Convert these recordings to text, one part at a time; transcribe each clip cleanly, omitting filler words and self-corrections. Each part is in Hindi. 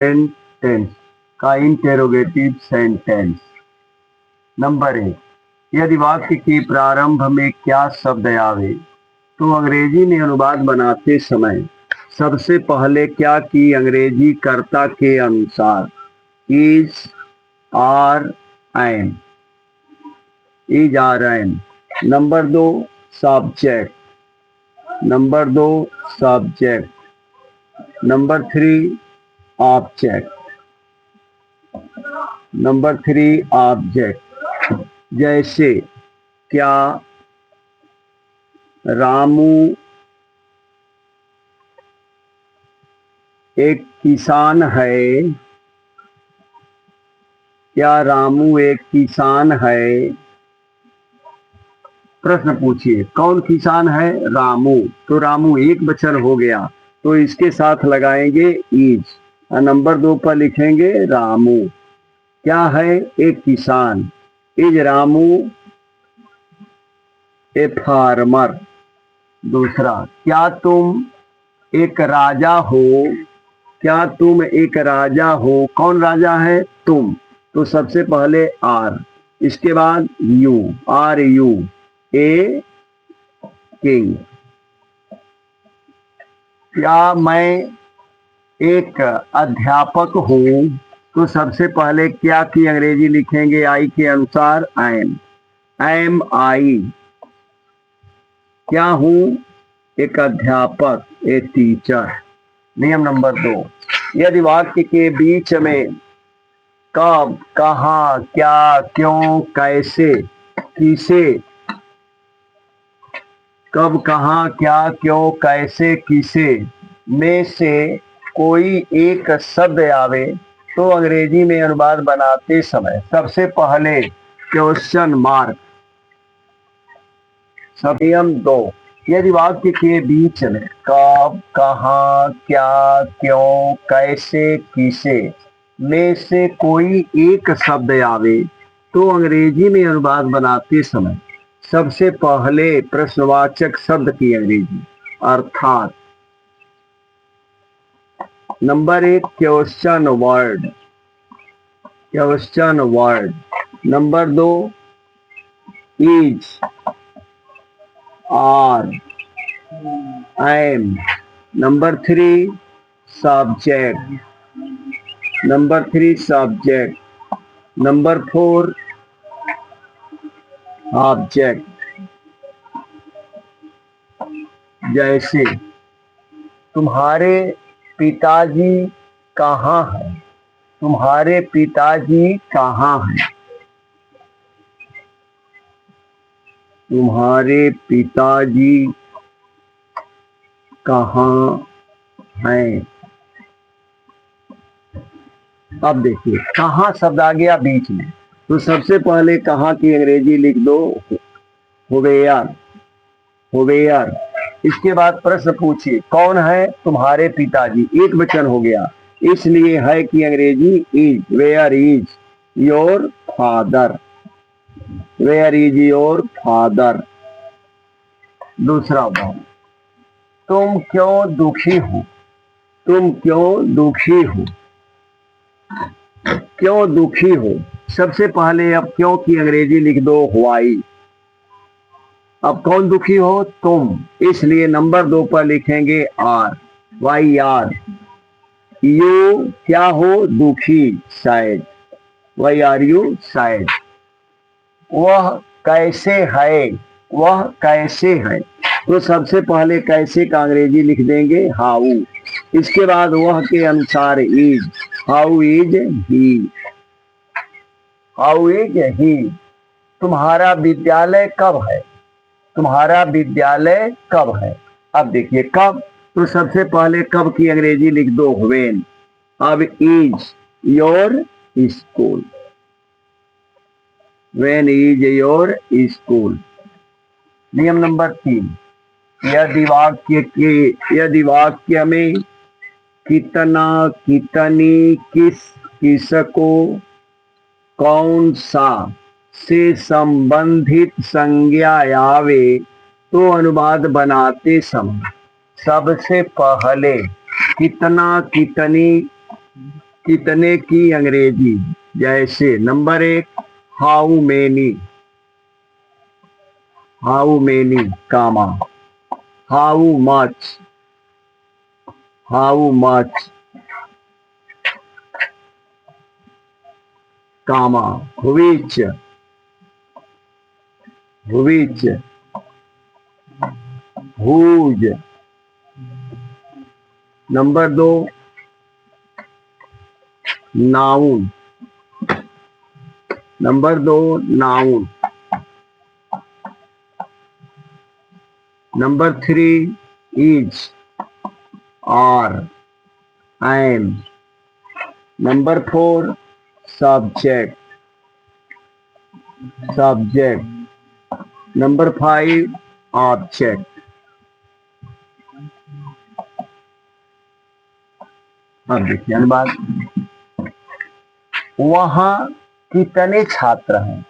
सेंटेंस का इंटेरोगेटिव सेंटेंस। नंबर 1, यदि वाक्य के प्रारंभ में क्या शब्द आवे तो अंग्रेजी में अनुवाद बनाते समय सबसे पहले क्या की अंग्रेजी कर्ता के अनुसार is, are, am, is, are, N. Number 2, subject. Number 2, subject. Number 3, object. Number 3, object. जैसे क्या रामू एक किसान है? क्या रामू एक किसान है? प्रश्न पूछिए, कौन किसान है? रामू। तो रामू एक वचन हो गया, तो इसके साथ लगाएंगे इज और नंबर 2 पर लिखेंगे रामू। क्या है? एक किसान। Is Ramu a farmer. दूसरा, क्या तुम एक राजा हो? क्या तुम एक राजा हो? कौन राजा है? तुम। तो सबसे पहले आर, इसके बाद U, are you a king. क्या मैं एक अध्यापक हूँ? तो सबसे पहले क्या की अंग्रेजी लिखेंगे आई के अनुसार? एम आई। क्या हूँ? एक अध्यापक, ए टीचर। नियम नंबर 2, यदि वाक्य के बीच में कब, कहाँ, क्या, क्यों, कैसे, किसे, कब, कहाँ, क्या, क्यों, कैसे, किसे में से कोई एक शब्द आवे तो अंग्रेजी में अनुवाद बनाते समय सबसे पहले क्वेश्चन मार्क। सब नियम 2, यदि वाक्य के बीच में कब, कहाँ, क्या, क्यों, कैसे, किसे में से कोई एक शब्द आवे तो अंग्रेजी में अनुवाद बनाते समय सबसे पहले प्रश्नवाचक शब्द की अंग्रेजी अर्थात number 1, question word. Question word. Number 2, is, are, am. Number 3, subject. Number 3, subject. Number 4, object. जैसे तुम्हारे पिताजी कहाँ हैं? तुम्हारे पिताजी कहाँ हैं? तुम्हारे पिताजी कहाँ हैं? अब देखिए, कहाँ शब्द आ गया बीच में, तो सबसे पहले कहाँ की अंग्रेजी लिख दो, हुवेयर। हुवेयर। इसके बाद प्रश्न पूछिए, कौन है? तुम्हारे पिताजी, एक वचन हो गया, इसलिए है कि अंग्रेजी is. Where is your father? Where is your father? दूसरा उदाहरण, तुम क्यों दुखी हो? तुम क्यों दुखी हो? क्यों दुखी हो? सबसे पहले अब क्यों की अंग्रेजी लिख दो, व्हाई। अब कौन दुखी हो? तुम, इसलिए नंबर 2 पर लिखेंगे आर, वाई आर। यू क्या हो? दुखी, sad, why are you sad. वह कैसे है? वह कैसे है? तो सबसे पहले कैसे का अंग्रेजी लिख देंगे हाउ, इसके बाद वह के अनुसार is, how is he. How is he. तुम्हारा विद्यालय कब है? तुम्हारा विद्यालय कब है? अब देखिए कब, तो सबसे पहले कब की अंग्रेजी लिख दो, व्हेन। अब is your school, when is your school. नियम नंबर 3, यदि वाक्य में कितना, कितनी, किस, किसको, कौन सा से संबंधित संज्ञा आवे तो अनुवाद बनाते समय सबसे पहले कितना, कितनी, कितने की अंग्रेजी, जैसे number 1 how many, how many comma, how much, how much comma, which, which, whose। Number 2 noun, number 2 noun. Number 3 is, are, am. Number 4 subject, subject. Number 5 object. अब देखिए अनुवाद। वहां कितने छात्र हैं,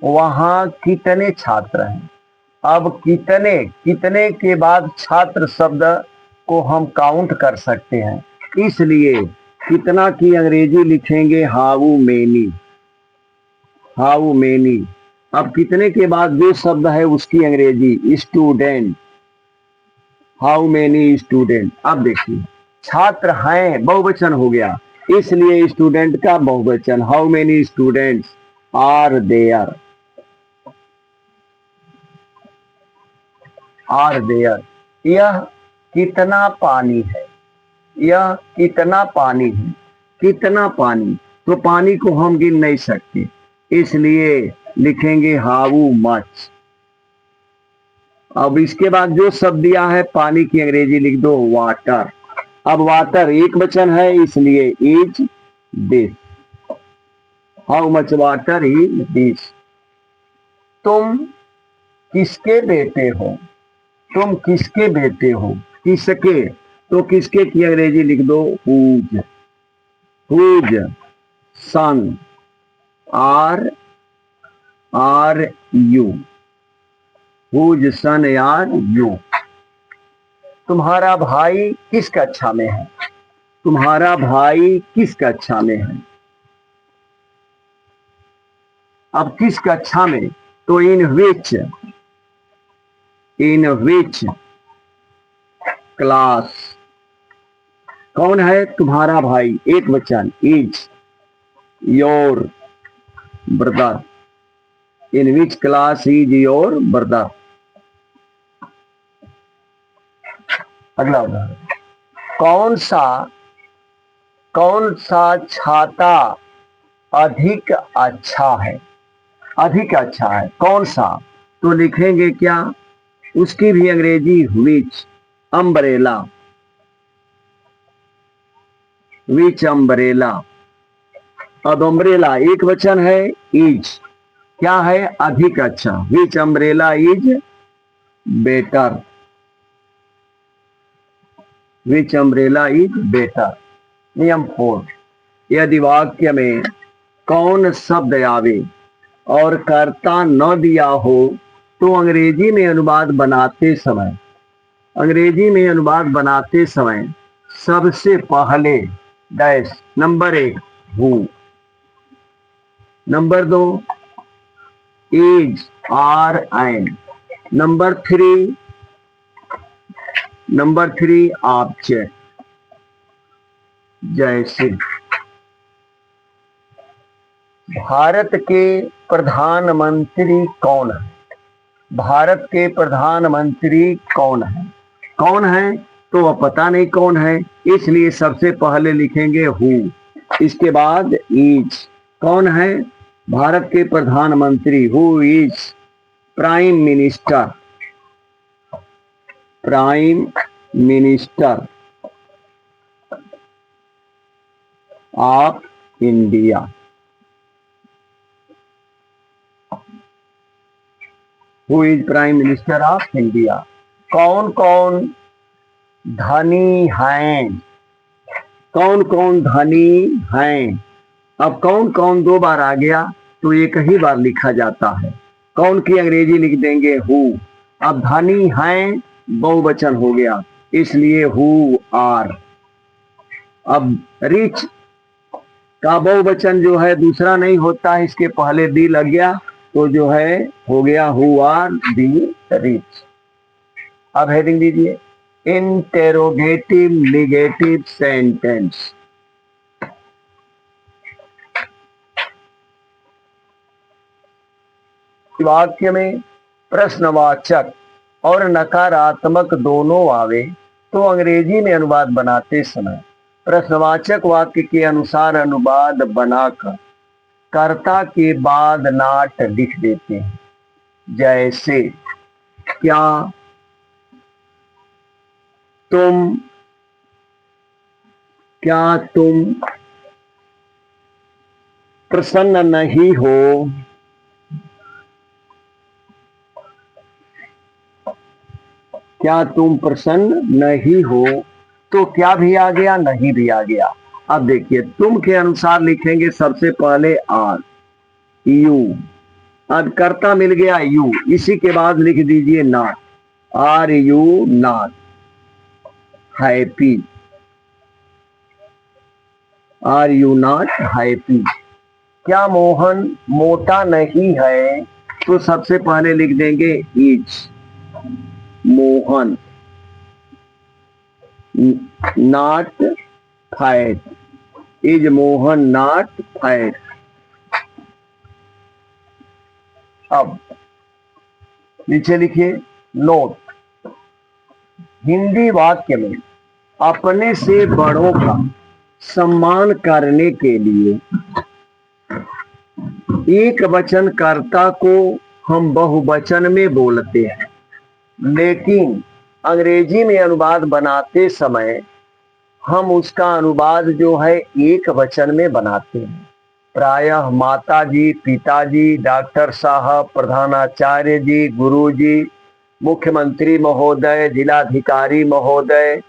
वहां कितने छात्र हैं। अब कितने, कितने के बाद छात्र शब्द को हम काउंट कर सकते हैं, इसलिए कितना की अंग्रेजी लिखेंगे हाउ मेनी, हाउ मेनी। अब कितने के बाद जो शब्द है उसकी अंग्रेजी स्टूडेंट, हाउ मेनी स्टूडेंट। अब देखिए छात्र हैं बहुवचन हो गया, इसलिए स्टूडेंट का बहुवचन, how many students are there, are there. यह कितना पानी है, यह कितना पानी है, कितना पानी। तो पानी को हम गिन नहीं सकते, इसलिए लिखेंगे हाउ मच। अब इसके बाद जो शब्द दिया है पानी की अंग्रेजी लिख दो वाटर। अब वाटर एक वचन है, इसलिए is this, how much water is this. तुम किसके बेटे हो, तुम किसके बेटे हो, किसके, तो किसके की अंग्रेजी लिख दो whose, whose son, are, are you, whose son are you. तुम्हारा भाई किस कक्षा में है, तुम्हारा भाई किस कक्षा में है। अब किस कक्षा में, तो इन विच, इन विच क्लास। कौन है तुम्हारा भाई, एक वचन is your brother, in which class is your brother. अगला उदाहरण, कौन सा, कौन सा छाता अधिक अच्छा है, अधिक अच्छा है कौन सा, तो लिखेंगे क्या, उसकी भी अंग्रेजी विच, अम्ब्रेला, विच अम्ब्रेला। अब अम्ब्रेला एक वचन है, इज क्या है अधिक अच्छा, which umbrella is better, which umbrella is better. नियम 4, यदि वाक्य में कौन शब्द आवे और कर्ता न दिया हो तो अंग्रेजी में अनुवाद बनाते समय, अंग्रेजी में अनुवाद बनाते समय सबसे पहले dash, number 1 who, number 2 is, are, N, number 3 object. जैसे भारत के प्रधानमंत्री कौन है, भारत के प्रधानमंत्री कौन है, कौन है तो वह पता नहीं कौन है, इसलिए सबसे पहले लिखेंगे हु, इसके बाद इज। कौन है भारत के प्रधानमंत्री, who is prime minister, prime minister of India. Who is prime minister of India. कौन कौन धनी हैं, कौन कौन धनी हैं। अब कौन कौन दो बार आ गया तो एक ही बार लिखा जाता है, कौन की अंग्रेजी लिख देंगे हु। अब धनी हैं बहुवचन हो गया, इसलिए हु आर। अब रिच का बहुवचन जो है दूसरा नहीं होता है, इसके पहले दी लग गया तो जो है हो गया हु आर दी रिच। अब हेडिंग दीजिए इंटेरोगेटिव निगेटिव सेंटेंस। वाक्य में प्रश्नवाचक और नकारात्मक दोनों आवे तो अंग्रेजी में अनुवाद बनाते समय प्रश्नवाचक वाक्य के अनुसार अनुवाद बनाकर कर्ता के बाद नाट लिख देते हैं। जैसे क्या तुम प्रसन्न नहीं हो? क्या तुम प्रसन्न नहीं हो? तो क्या भी आ गया, नहीं भी आ गया। अब देखिए तुम के अनुसार लिखेंगे सबसे पहले आर यू। अब कर्ता मिल गया यू, इसी के बाद लिख दीजिए not. Are you not happy? Are you not happy? क्या मोहन मोटा नहीं है? तो सबसे पहले लिख देंगे is Mohan not fat? Is Mohan not fat? अब नीचे लिखिए नोट। हिंदी वाक्य में अपने से बड़ों का सम्मान करने के लिए एक वचन कर्ता को हम बहुवचन में बोलते हैं, लेकिन अंग्रेजी में अनुवाद बनाते समय हम उसका अनुवाद जो है एक वचन में बनाते हैं। प्रायः माताजी, पिताजी, डॉक्टर साहब, प्रधानाचार्य जी, गुरुजी, मुख्यमंत्री महोदय, जिलाधिकारी महोदय,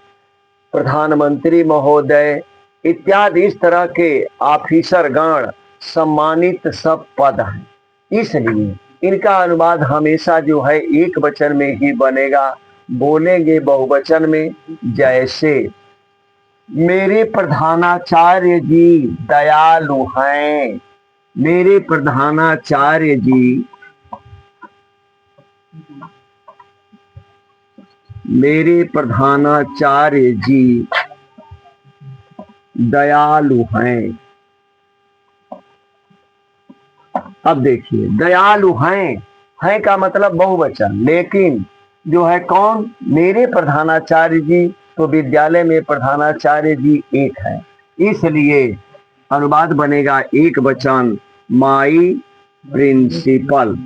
प्रधानमंत्री महोदय इत्यादि इस तरह के ऑफिसर गण सम्मानित सब पद हैं, इसलिए इनका अनुवाद हमेशा जो है एक वचन में ही बनेगा। बोलेंगे बहुवचन में। जैसे मेरे प्रधानाचार्य जी दयालु हैं। मेरे प्रधानाचार्य जी दयालु हैं। अब देखिए दयालु हैं का मतलब बहुवचन, लेकिन जो है कौन? मेरे प्रधानाचार्य जी, तो विद्यालय में प्रधानाचार्य जी एक है, इसलिए अनुवाद बनेगा एक वचन my principal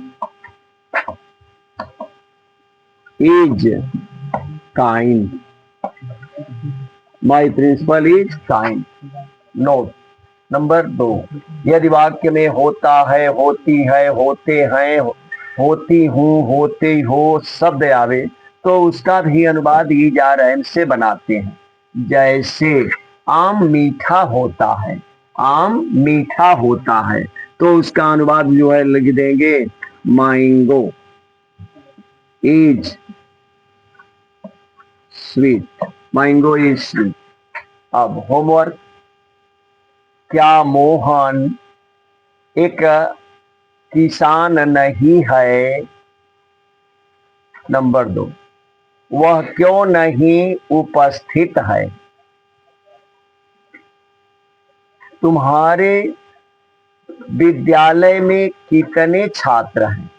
is kind. My principal is kind. Note number 2, यदि वाक्य में होता है, होती है, होते हैं, होती हूं, होते हो शब्द आवे तो उसका भी अनुवाद इज आर एन से बनाते हैं। जैसे आम मीठा होता है। आम मीठा होता है तो उसका अनुवाद जो है लिख देंगे mango is sweet. Mango is sweet. अब होमवर्क, क्या मोहन एक किसान नहीं है? नंबर 2, वह क्यों नहीं उपस्थित है? तुम्हारे विद्यालय में कितने छात्र हैं?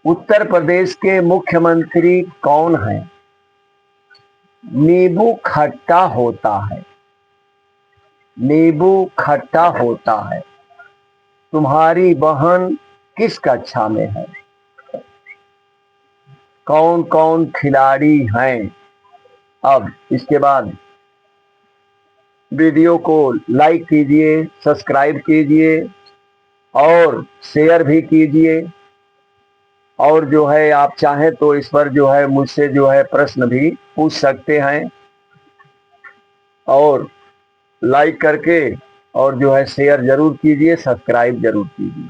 उत्तर प्रदेश के मुख्यमंत्री कौन हैं? नींबू खट्टा होता है। नींबू खट्टा होता है। तुम्हारी बहन किस कक्षा में है? कौन कौन खिलाड़ी हैं? अब इसके बाद वीडियो को लाइक कीजिए, सब्सक्राइब कीजिए और शेयर भी कीजिए, और जो है आप चाहें तो इस पर जो है मुझसे जो है प्रश्न भी पूछ सकते हैं, और लाइक करके और जो है शेयर जरूर कीजिए, सब्सक्राइब जरूर कीजिए।